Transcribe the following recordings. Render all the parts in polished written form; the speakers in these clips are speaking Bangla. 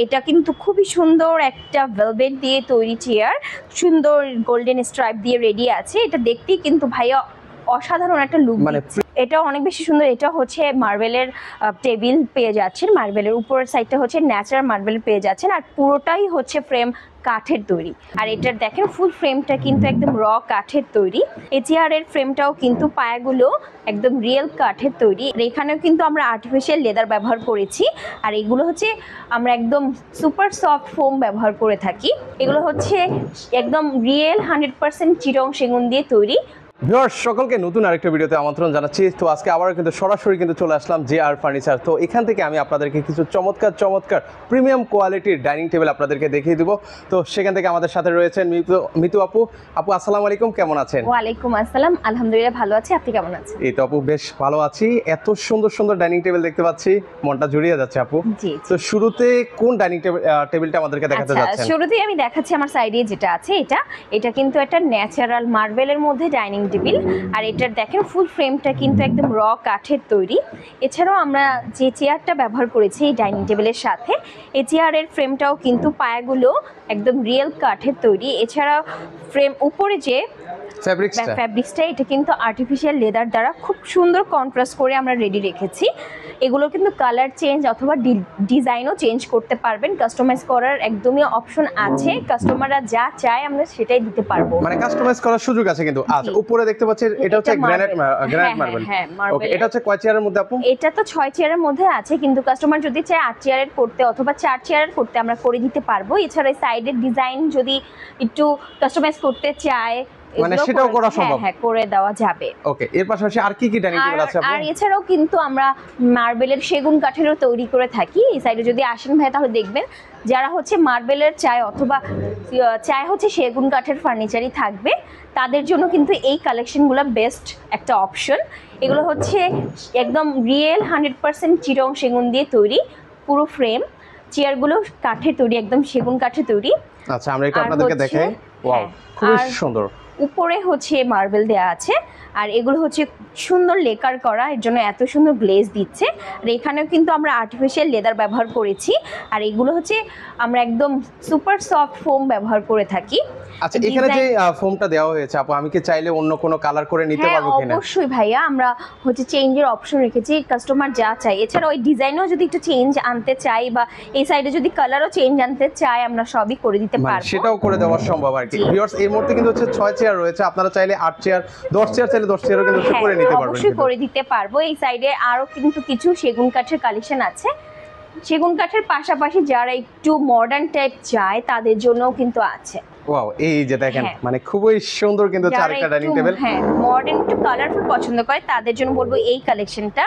এটা কিন্তু খুবই সুন্দর একটা ভেলভেট দিয়ে তৈরি চেয়ার, সুন্দর গোল্ডেন স্ট্রাইপ দিয়ে রেডি আছে। এটা দেখতেই কিন্তু ভাইয়া অসাধারণ একটা লুক দিচ্ছে। এটা অনেক বেশি সুন্দর। এটা হচ্ছে মার্বেলের টেবিল পেয়ে যাচ্ছেন, মার্বেলের উপরের সাইডটা হচ্ছে ন্যাচারাল মার্বেল পেয়ে যাচ্ছেন, আর পুরোটাই হচ্ছে ফ্রেম কাঠের তৈরি। আর এটার দেখেন ফুল ফ্রেমটা কিন্তু একদম র কাঠের তৈরি। এই চেয়ারের ফ্রেমটাও কিন্তু পায়াগুলো একদম রিয়েল কাঠের তৈরি। এখানেও কিন্তু আমরা আর্টিফিশিয়াল লেদার ব্যবহার করেছি, আর এগুলো হচ্ছে আমরা একদম সুপার সফট ফোম ব্যবহার করে থাকি। এগুলো হচ্ছে একদম রিয়েল 100% চিটং সেগুন দিয়ে তৈরি। ভিউয়ার্স, সকলকে নতুন আরেকটা ভিডিওতে আমন্ত্রণ জানাচ্ছি। তো আজকে আবারও কিন্তু সরাসরি চলে আসলাম JR ফার্নিচার। তো এখান থেকে আমি আপনাদেরকে কিছু চমৎকার প্রিমিয়াম কোয়ালিটির ডাইনিং টেবিল আপনাদেরকে দেখিয়ে দিব। তো সেখান থেকে আমাদের সাথে রয়েছেন মিতু আপু। আপু আসসালামু আলাইকুম, কেমন আছেন? ওয়ালাইকুম আসসালাম, আলহামদুলিল্লাহ ভালো আছি, আপনি কেমন আছেন? এই তো আপু বেশ ভালো আছি। এত সুন্দর ডাইনিং টেবিল দেখতে পাচ্ছি, মনটা জুড়িয়ে যাচ্ছে আপু। জি। তো শুরুতে কোন ডাইনিং টেবিলটা আমাদেরকে দেখাতে যাচ্ছেন? শুরুতেই আমি দেখাচ্ছি আমার সাইডে যেটা আছে, এটা কিন্তু একটা ন্যাচারাল মার্বেলের মধ্যে ডাইনিং টেবিল। আর এটার দেখেন ফুল ফ্রেমটা কিন্তু একদম র কাঠের তৈরি। এছাড়াও আমরা যে চেয়ারটা ব্যবহার করেছি এই ডাইনিং টেবিলের সাথে, এই চেয়ারের ফ্রেমটাও কিন্তু পায়াগুলো একদম রিয়েল কাঠের তৈরি। এছাড়া ফ্রেম উপরে যে ফ্যাব্রিক্সটা এটা কিন্তু আর্টিফিশিয়াল লেদার দ্বারা খুব সুন্দর কন্ট্রাস্ট করে আমরা রেডি রেখেছি। এগুলো কিন্তু কালার চেঞ্জ অথবা ডিজাইনও চেঞ্জ করতে পারবেন, কাস্টমাইজ করার একদমই অপশন আছে। কাস্টমাররা যা চায় আমরা সেটাই দিতে পারবো, মানে কাস্টমাইজ করার সুযোগ আছে কিন্তু। আচ্ছা, উপরে দেখতে পাচ্ছি এটা হচ্ছে গ্রানাইট মার্বেল। হ্যাঁ, ওকে, এটা হচ্ছে কয় চেয়ারের মধ্যে আপু? এটা তো 6 চেয়ারের মধ্যে আছে, কিন্তু কাস্টমার যদি চায় 8 চেয়ারের করতে অথবা 4 চেয়ারের করতে আমরা করে দিতে পারবো। এছাড়া সাইডের ডিজাইন যদি একটু কাস্টমাইজ করতে চায় মানে সেটাও করা সম্ভব। হ্যাঁ, করে দেওয়া যাবে। ওকে, এর পাশাপাশি আর কি ডাইনিং টেবিল আছে আপু? আর এছাড়াও কিন্তু আমরা মার্বেলের সেগুন কাঠেরও তৈরি করে থাকি। এই সাইডে যদি আসেন ভাই তাহলে দেখবেন যারা হচ্ছে মার্বেলের চায় অথবা চায় হচ্ছে সেগুন কাঠের ফার্নিচারই থাকবে, তাদের জন্য কিন্তু এই কালেকশনগুলো বেস্ট একটা অপশন। এগুলো হচ্ছে একদম রিয়েল 100% চিটং সেগুন দিয়ে তৈরি পুরো ফ্রেম। চেয়ারগুলো কাঠের তৈরি, একদম সেগুন কাঠের তৈরি। আচ্ছা, আমরা একটু আপনাদেরকে দেখাই। ওয়াও, খুব সুন্দর। উপরে হচ্ছে মার্বেল দেয়া আছে, আর এগুলো হচ্ছে সুন্দর লেকার করা, এর জন্য এত সুন্দর গ্লেজ দিচ্ছে। আর এখানেও কিন্তু আমরা আর্টিফিশিয়াল লেদার ব্যবহার করেছি, আর এগুলো হচ্ছে আমরা একদম সুপার সফট ফোম ব্যবহার করে থাকি। আচ্ছা, এখানে যে ফোমটা দেওয়া হয়েছে আপু, আমি কি চাইলে অন্য কোনো কালার করে নিতে পারবো কিনা? অবশ্যই ভাইয়া, আমরা হচ্ছে চেঞ্জের অপশন রেখেছি, কাস্টমার যা চাই। এছাড়া ওই ডিজাইনও যদি একটু চেঞ্জ আনতে চাই বা এই সাইডে যদি কালারও চেঞ্জ আনতে চাই, আমরা সবই করে দিতে পারবো। সেটাও করে দেওয়া সম্ভব আর কি। ভিউয়ার্স, এই মুহূর্তে কিন্তু হচ্ছে 6 চেয়ার রয়েছে, আপনারা চাইলে 8 চেয়ার 10 চেয়ার চাইলে 10 চেয়ারও কিন্তু করে নিতে পারবেন। অবশ্যই করে দিতে পারবো। এই সাইডে আরো কিন্তু কিছু সেগুন কাঠের কালেকশন আছে। সেগুন কাঠের পাশাপাশি যারা একটু মডার্ন টাইপ চায় তাদের জন্যও কিন্তু আছে। ওয়াও, এই যে দেখেন, মানে খুবই সুন্দর কিন্তু চারটা ডাইনিং টেবিল। হ্যাঁ, মডার্ন একটু কালারফুল পছন্দ করে তাদের জন্য বলবো এই কালেকশনটা।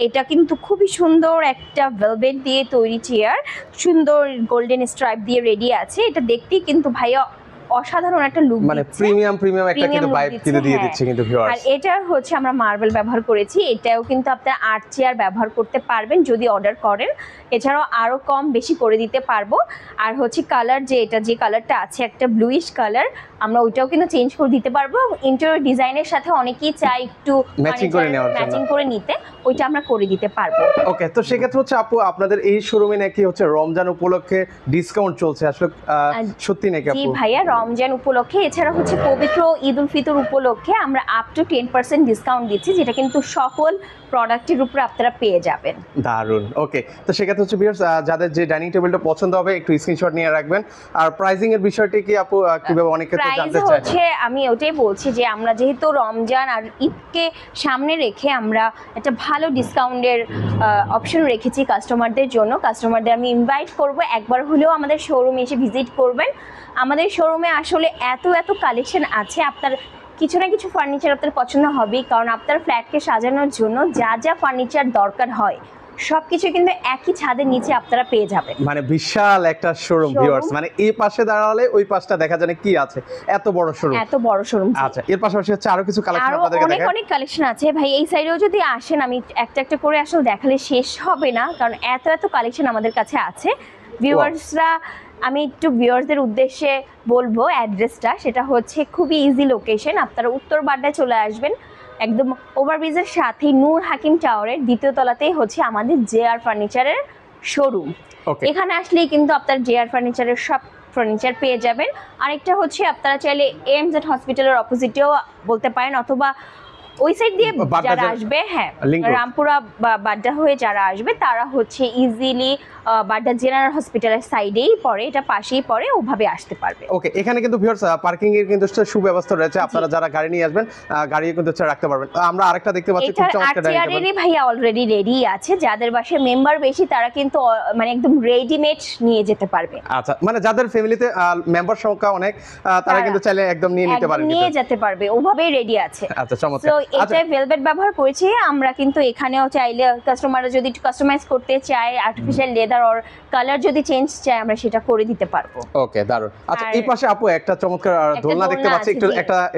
এটা কিন্তু খুবই সুন্দর একটা ভেলভেট দিয়ে তৈরি চেয়ার, সুন্দর গোল্ডেন স্ট্রাইপ দিয়ে রেডি আছে। এটা দেখতেই কিন্তু ভাইয়া অসাধারণ একটা লুক, মানে প্রিমিয়াম একটা কিন্তু ভাইব কিন্তু দিয়ে দিচ্ছে কিন্তু ভিউয়ার্স। আর এটা হচ্ছে আমরা মার্বেল ব্যবহার করেছি। এটাও কিন্তু আপনারা 8 চেয়ার ব্যবহার করতে পারবেন যদি অর্ডার করেন। এছাড়াও আরো কম বেশি করে দিতে পারবো। আর হচ্ছে কালার যে কালারটা আছে একটা ব্লুইশ কালার, আমরা ওইটাও কিন্তু চেঞ্জ করে দিতে পারবো। ইন্টেরিয়র ডিজাইনের সাথে অনেকেই চাই একটু ম্যাচিং করে নিতে, ওইটা আমরা করে দিতে পারবো। ওকে, তো সেক্ষেত্রে হচ্ছে আপু আপনাদের এই শোরুমে নাকি হচ্ছে রমজান উপলক্ষে ডিসকাউন্ট চলছে, আসলে সত্যি নাকি আপু? জি ভাইয়া, রমজান উপলক্ষে এছাড়া হচ্ছে পবিত্র ঈদ উল ফিতর উপলক্ষে আমরা আপ টু 10% ডিসকাউন্ট দিচ্ছি, যেটা কিন্তু সকল প্রোডাক্টের উপরে আপনারা পেয়ে যাবেন। দারুন। ওকে, তো সেক্ষেত্রে হচ্ছে ভিউয়ার্স, যাদের যে ডাইনিং টেবিলটা পছন্দ হবে একটু স্ক্রিনশট নিয়ে রাখবেন। আর প্রাইসিং এর বিষয়টি কি আপু কিভাবে অনেকে তো জানতে চায়? হচ্ছে আমি ওটাই বলছি যে আমরা যেহেতু রমজান আর ঈদকে সামনে রেখে আমরা একটা ভালো ডিসকাউন্টের অপশন রেখেছি কাস্টমারদের জন্য। কাস্টমারদের আমি ইনভাইট করব একবার হলেও আমাদের শোরুমে এসে ভিজিট করবেন। আমাদের শোরুমে আসলে এত কালেকশন আছে, আপনার কিছু না কিছু ফার্নিচার আপনার পছন্দ হবেই, কারণ আপনার ফ্ল্যাটকে সাজানোর জন্য যা ফার্নিচার দরকার হয় সবকিছু কিন্তু একই ছাদের নিচে আপনারা পেয়ে যাবেন। মানে বিশাল একটা শোরুম ভিউয়ার্স, মানে এই পাশে দাঁড়ালে ওই পাশটা দেখা যায় কি আছে, এত বড় শোরুম। আচ্ছা, এর পাশাপাশি হচ্ছে আরো কিছু কালেকশন আপনাদেরকে দেখাই। অনেক কালেকশন আছে ভাই, এই সাইডেও যদি আসেন আমি একটা করে আসলে দেখালে শেষ হবে না, কারণ এত কালেকশন আমাদের কাছে আছে। ভিউয়ার্সরা, আমি একটু ভিউয়ার্সদের উদ্দেশ্যে বলবো অ্যাড্রেসটা, সেটা হচ্ছে খুবই ইজি লোকেশন। আপনারা উত্তর বাড্ডায় চলে আসবেন, একদম ওভারব্রিজের সাথেই নূর হাকিম টাওয়ারের দ্বিতীয় তলাতেই হচ্ছে আমাদের JR ফার্নিচারের শোরুম। ওকে, এখানে আসলেই কিন্তু আপনার জেআর ফার্নিচারের সব ফার্নিচার পেয়ে যাবেন। আরেকটা হচ্ছে আপনারা চাইলে এমজেড হসপিটালের অপোজিটেও বলতে পারেন, অথবা ওই সাইড দিয়ে যারা আসবে, হ্যাঁ রামপুরা বা বাড্ডা হয়ে যারা আসবে তারা হচ্ছে ইজিলি বাড্ডা জেনারেল হসপিটালের সাইডেই পড়ে, এটা পাশেই পড়ে, ওভাবে আসতে পারবে। ওকে, এখানে কিন্তু ভিউয়ার্স পার্কিং এর কিন্তু সুব্যবস্থা রয়েছে, আপনারা যারা গাড়ি নিয়ে আসবেন গাড়ি কিন্তু রাখতে পারবেন। আমরা আরেকটা দেখতে পাচ্ছি খুব চমৎকার ডাইনিং টেবিল। ভাইয়া অলরেডি রেডি আছে, যাদের বাসায় মেম্বার বেশি তারা কিন্তু মানে একদম রেডিমেড নিয়ে যেতে পারবে। আচ্ছা, মানে যাদের ফ্যামিলিতে মেম্বার সংখ্যা অনেক তারা কিন্তু চাইলে একদম নিয়ে নিতে পারবে, নিয়ে যেতে পারবে, ওভাবেই রেডি আছে। আচ্ছা, চমৎকার। তো এটা ভেলভেট ব্যবহার করেছি আমরা, কিন্তু এখানেও চাইলে কাস্টমাররা যদি কাস্টমাইজ করতে চায়, আর্টিফিশিয়াল লেদার অর কালার যদি চেঞ্জ চায়, আমরা সেটা করে দিতে পারবো। ওকে, দারুণ। আচ্ছা, এই পাশে আপু একটা চমৎকার দোলনা দেখতে পাচ্ছি, একটু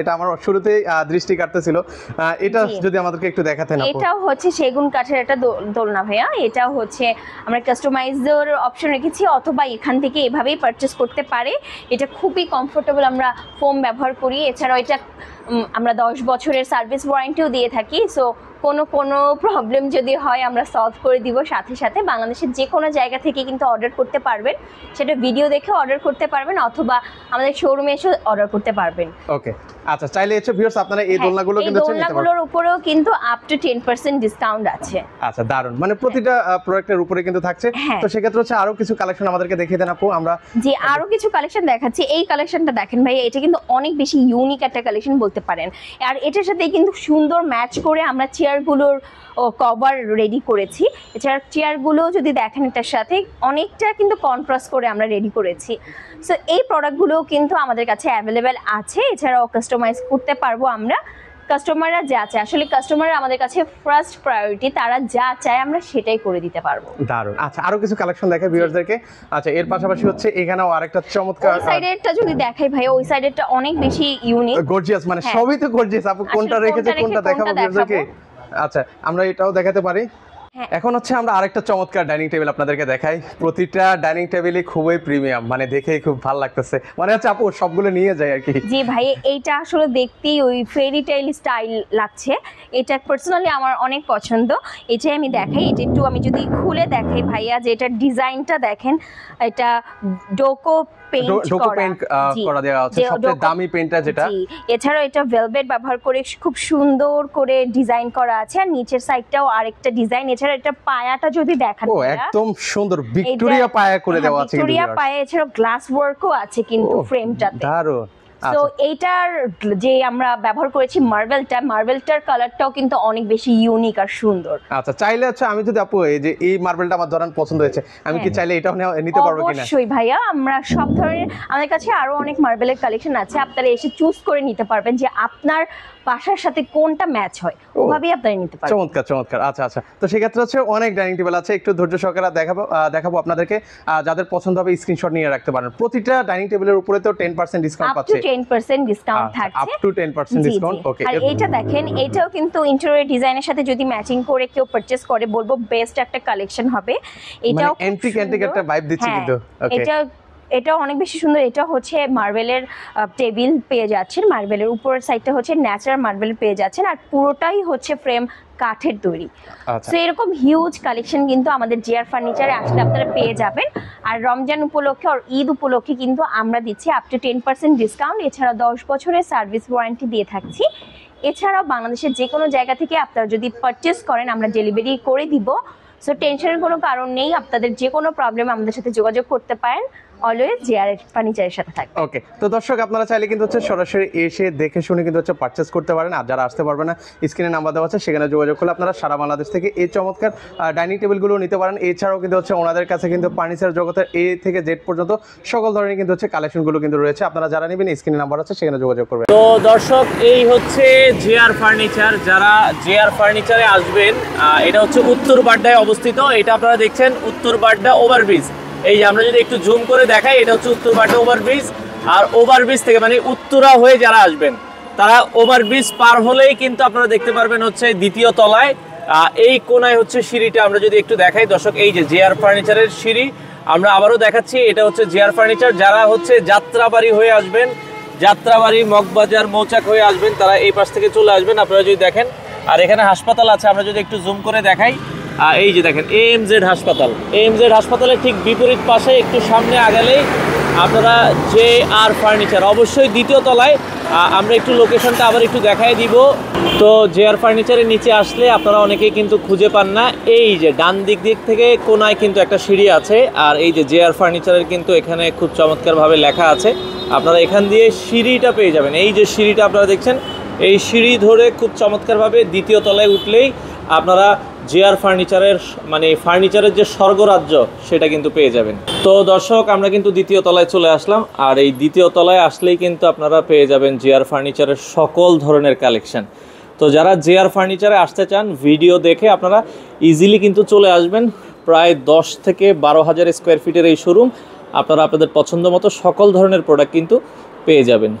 এটা আমার শুরুতেই দৃষ্টি কাটতেছিল, এটা যদি আমাদেরকে একটু দেখাতেন আপু। এটাও হচ্ছে সেগুন কাঠের একটা দোলনা ভাইয়া, এটাও হচ্ছে আমরা কাস্টমাইজের অপশন রেখেছি, অথবা এখান থেকে এভাবেই পারচেজ করতে পারে। এটা খুবই কমফোর্টেবল, আমরা ফোম ব্যবহার করি। এছাড়াও এটা আমরা 10 বছরের সার্ভিস ওয়ারেন্টিও দিয়ে থাকি। সো কোনো প্রবলেম যদি হয় আমরা সলভ করে দিব সাথে সাথে। বাংলাদেশের যে কোনো জায়গা থেকে কিন্তু অর্ডার করতে পারবেন, সেটা ভিডিও দেখে অর্ডার করতে পারবেন, অথবা আমাদের শোরুমে এসে অর্ডার করতে পারবেন। ওকে, আচ্ছা, চাইলে এসে ভিউয়ার্স আপনারা এই দোলনাগুলো কিন্তু নিতে পারবেন। এই দোলনাগুলোর উপরেও কিন্তু আপ টু 10% ডিসকাউন্ট আছে। আচ্ছা, দারুণ, মানে প্রতিটা প্রোডাক্টের উপরে কিন্তু থাকছে। তো সেক্ষেত্রে হচ্ছে আরো কিছু কালেকশন আমাদেরকে দেখিয়ে দেন আপু। আমরা জি আরো কিছু কালেকশন দেখাচ্ছি। এই কালেকশনটা দেখেন ভাই, এটা কিন্তু অনেক বেশি ইউনিক একটা কালেকশন বলতে পারেন। আর এটার সাথে কিন্তু সুন্দর ম্যাচ করে আমরা চেয়ারগুলোর কভার রেডি করেছি। এছাড়া চেয়ারগুলো যদি দেখেন এটার সাথে অনেকটা কিন্তু কন্ট্রাস্ট করে আমরা রেডি করেছি। সো এই প্রোডাক্টগুলো কিন্তু আমাদের কাছে অ্যাভেলেবেল আছে। এছাড়াও কাস্টমাইজ করতে পারবো আমরা। কাস্টমাররা যা চায়, আসলে কাস্টমাররা আমাদের কাছে ফার্স্ট প্রায়োরিটি, তারা যা চায় আমরা সেটাই করে দিতে পারবো। দারুণ। আচ্ছা, আরো কিছু কালেকশন দেখাই ভিউয়ারদেরকে। আচ্ছা, এর পাশাপাশি হচ্ছে এখানেও আরেকটা চমৎকার, ওই সাইডেরটা যদি দেখাই ভাই, ওই সাইডেরটা অনেক বেশি ইউনিক, গর্জিয়াস, মানে সবই তো গর্জিয়াস। আপু কোনটা রেখেছে, কোনটা দেখাবো ভিউয়ারদেরকে? আচ্ছা, আমরা এটাও দেখাতে পারি। এখন হচ্ছে আমরা আরেকটা চমৎকার ডাইনিং টেবিল আপনাদেরকে দেখাই। প্রতিটা ডাইনিং টেবিলই খুবই প্রিমিয়াম, মানে দেখেই খুব ভালো লাগতেছে, মানে হচ্ছে আপু সবগুলো নিয়ে যায় আর কি। জি ভাই, এইটা আসলে দেখতেই ওই ফেরি টেইল স্টাইল লাগছে। এটা পার্সোনালি আমার অনেক পছন্দ। এটাই আমি দেখাই, এটা একটু আমি যদি খুলে দেখাই ভাইয়া, যে এটার ডিজাইনটা দেখেন, এটা ডোকো পেইন্ট করা দেওয়া আছে, সবচেয়ে দামি পেইন্টটা যেটা। এছাড়াও এটা ভেলভেট ব্যবহার করে খুব সুন্দর করে ডিজাইন করা আছে, আর নিচের সাইডটাও আরেকটা ডিজাইন। এছাড়া এটা পায়াটা যদি দেখেন, ও একদম সুন্দর ভিক্টোরিয়া পায়া করে দেওয়া আছে, ভিক্টোরিয়া পায়া। এছাড়াও গ্লাস ওয়ার্কও আছে কিন্তু ফ্রেমটাতে। দারুণ। তো এইটার যে আমরা ব্যবহার করেছি মার্বেলটার কালারটাও কিন্তু অনেক বেশি ইউনিক আর সুন্দর। আচ্ছা, চাইলে আচ্ছা আমি যদি আপু এই যে এই মার্বেলটা আমার ধরেন পছন্দ হয়েছে, আমি কি চাইলে এটাও নিতে পারবো কিনা? অবশ্যই ভাইয়া, আমরা সব ধরনের, আমাদের কাছে আরো অনেক মার্বেলের কালেকশন আছে, আপনারা এসে চুজ করে নিতে পারবেন যে আপনার বাসার সাথে কোনটা ম্যাচ হয়, ওভাবেই আপনারা নিতে পারবেন। চমৎকার চমৎকার। আচ্ছা আচ্ছা, তো সেক্ষেত্রে হচ্ছে অনেক ডাইনিং টেবিল আছে, একটু ধৈর্য সহকারে দেখাবো আপনাদেরকে। যাদের পছন্দ হবে স্ক্রিনশট নিয়ে রাখতে পারেন। প্রতিটা ডাইনিং টেবিলের উপরে তো 10% ডিসকাউন্ট পাচ্ছে, 10% ডিসকাউন্ট থাকছে, আপ টু 10% ডিসকাউন্ট। ওকে, আর এইটা দেখেন, এটাও কিন্তু ইন্টেরিয়র ডিজাইনের সাথে যদি ম্যাচিং করে কেউ পারচেজ করে, বলবো বেস্ট একটা কালেকশন হবে। এটাও অ্যান্টিক একটা ভাইব দিচ্ছে কিন্তু। ওকে, এটাও অনেক বেশি সুন্দর। এটা হচ্ছে মার্বেলের টেবিল পেয়ে যাচ্ছেন, মার্বেলের উপরের সাইডটা হচ্ছে ন্যাচারাল মার্বেল পেয়ে যাচ্ছেন, আর পুরোটাই হচ্ছে ফ্রেম কাঠের তৈরি। তো এরকম হিউজ কালেকশন কিন্তু আমাদের জেআর ফার্নিচারে আসলে আপনারা পেয়ে যাবেন। আর রমজান উপলক্ষে আর ঈদ উপলক্ষে কিন্তু আমরা দিচ্ছি আপ টু 10% ডিসকাউন্ট। এছাড়া 10 বছরের সার্ভিস ওয়ারেন্টি দিয়ে থাকছি। এছাড়াও বাংলাদেশের যে কোনো জায়গা থেকে আপনারা যদি পারচেস করেন, আমরা ডেলিভারি করে দিব। সো টেনশনের কোনো কারণ নেই, আপনাদের যে কোনো প্রবলেম আমাদের সাথে যোগাযোগ করতে পারেন। অলওয়েজ জেআর ফার্নিচারের সাথে থাকবে। ওকে, তো দর্শক আপনারা চাইলে কিন্তু হচ্ছে সরাসরি এসে দেখে শুনে কিন্তু হচ্ছে পারচেস করতে পারেন। আর যারা আসতে পারবে না, স্ক্রিনে নাম্বার দেওয়া আছে, সেখানে যোগাযোগ করলে আপনারা সারা বাংলাদেশ থেকে এই চমৎকার ডাইনিং টেবিলগুলো নিতে পারেন। এছাড়াও কিন্তু হচ্ছে ওনাদের কাছে কিন্তু ফার্নিচার জগতের এ থেকে জেড পর্যন্ত সকল ধরনের কিন্তু হচ্ছে কালেকশনগুলো কিন্তু রয়েছে। আপনারা যারা নেবেন স্ক্রিনে নাম্বার আছে, সেখানে যোগাযোগ করবেন। তো দর্শক, এই হচ্ছে জেআর ফার্নিচার। যারা জেআর ফার্নিচারে আসবেন, এটা হচ্ছে উত্তর বাড্ডায় অবস্থিত। এটা আপনারা দেখছেন উত্তর বাড্ডা ওভারব্রিজ। এই যে আমরা যদি একটু জুম করে দেখাই, এটা হচ্ছে উত্তর বাড্ডা ওভারব্রিজ। আর ওভারব্রিজ থেকে মানে উত্তরা হয়ে যারা আসবেন, তারা ওভারব্রিজ পার হলেই কিন্তু আপনারা দেখতে পারবেন হচ্ছে দ্বিতীয় তলায় এই কোনায় হচ্ছে সিঁড়িটা। আমরা যদি একটু দেখাই দর্শক, এই যে জেআর ফার্নিচারের সিঁড়ি আমরা আবারও দেখাচ্ছি। এটা হচ্ছে জেআর ফার্নিচার। যারা হচ্ছে যাত্রাবাড়ি হয়ে আসবেন, যাত্রাবাড়ি মগবাজার মৌচাক হয়ে আসবেন, তারা এই পাশ থেকে চলে আসবেন। আপনারা যদি দেখেন, আর এখানে হাসপাতাল আছে, আমরা যদি একটু জুম করে দেখাই, এই যে দেখেন AMZ হাসপাতাল, AMZ হাসপাতালের ঠিক বিপরীত পাশে একটু সামনে আগালেই আপনারা JR ফার্নিচার, অবশ্যই দ্বিতীয় তলায়। আমরা একটু লোকেশনটা আবার একটু দেখাই দিব। তো JR ফার্নিচারের নিচে আসলে আপনারা অনেকেই কিন্তু খুঁজে পান না, এই যে ডান দিক থেকে কোনায় কিন্তু একটা সিঁড়ি আছে, আর এই যে JR ফার্নিচারের কিন্তু এখানে খুব চমৎকারভাবে লেখা আছে। আপনারা এখান দিয়ে সিঁড়িটা পেয়ে যাবেন, এই যে সিঁড়িটা আপনারা দেখছেন, এই সিঁড়ি ধরে খুব চমৎকারভাবে দ্বিতীয় তলায় উঠলেই আপনারা JR ফার্নিচারের মানে ফার্নিচারের যে স্বর্গরাজ্য সেটা কিন্তু পেয়ে যাবেন। তো দর্শক, আমরা কিন্তু দ্বিতীয় তলায় চলে আসলাম, আর এই দ্বিতীয় তলায় আসলেই কিন্তু আপনারা পেয়ে যাবেন JR ফার্নিচারের সকল ধরনের কালেকশন। তো যারা JR ফার্নিচারে আসতে চান, ভিডিও দেখে আপনারা ইজিলি কিন্তু চলে আসবেন। প্রায় 10 থেকে 12,000 স্কোয়ার ফিটের এই শোরুম, আপনারা আপনাদের পছন্দ মতো সকল ধরনের প্রোডাক্ট কিন্তু পেয়ে যাবেন।